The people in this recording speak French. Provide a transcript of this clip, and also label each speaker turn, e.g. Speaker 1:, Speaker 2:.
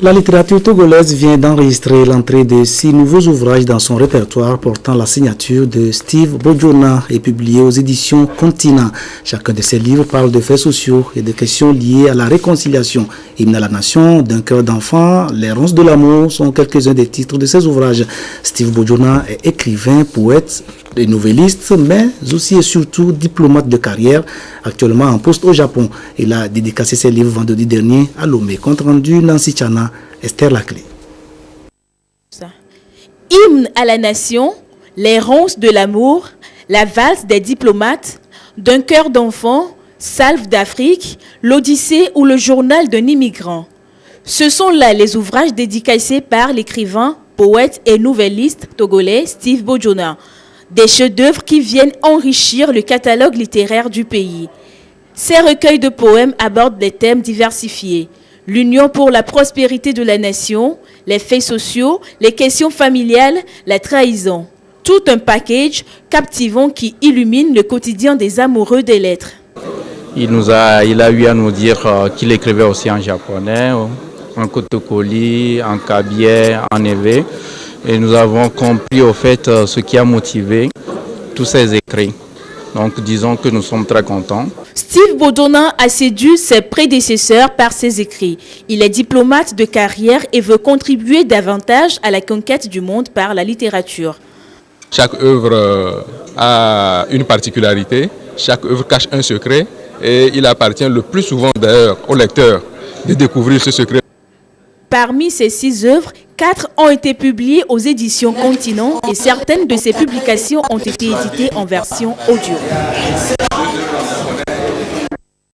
Speaker 1: La littérature togolaise vient d'enregistrer l'entrée de 6 nouveaux ouvrages dans son répertoire portant la signature de Steve Bojona et publié aux éditions Continent. Chacun de ces livres parle de faits sociaux et de questions liées à la réconciliation. Hymne à la nation, d'un cœur d'enfant, les ronces de l'amour sont quelques-uns des titres de ces ouvrages. Steve Bojona est écrivain, poète et novelliste, mais aussi et surtout diplomate de carrière, actuellement en poste au Japon. Il a dédicacé ses livres vendredi dernier à Lomé. Compte rendu Nancy Chana, Esther Laclé.
Speaker 2: Hymne à la nation, les ronces de l'amour, la valse des diplomates, d'un cœur d'enfant, Salve d'Afrique, l'Odyssée ou le journal d'un immigrant. Ce sont là les ouvrages dédicacés par l'écrivain, poète et novelliste togolais Steve Bojona. Des chefs-d'œuvre qui viennent enrichir le catalogue littéraire du pays. Ces recueils de poèmes abordent des thèmes diversifiés. L'union pour la prospérité de la nation, les faits sociaux, les questions familiales, la trahison. Tout un package captivant qui illumine le quotidien des amoureux des lettres.
Speaker 3: Il a eu à nous dire qu'il écrivait aussi en japonais, en kotokoli, en kabyé, en évé. Et nous avons compris au fait ce qui a motivé tous ces écrits. Donc disons que nous sommes très contents.
Speaker 2: Steve Bojona a séduit ses prédécesseurs par ses écrits. Il est diplomate de carrière et veut contribuer davantage à la conquête du monde par la littérature.
Speaker 4: Chaque œuvre a une particularité, chaque œuvre cache un secret et il appartient le plus souvent d'ailleurs au lecteur de découvrir ce secret.
Speaker 2: Parmi ces 6 œuvres, 4 ont été publiées aux éditions Continent et certaines de ces publications ont été éditées en version audio.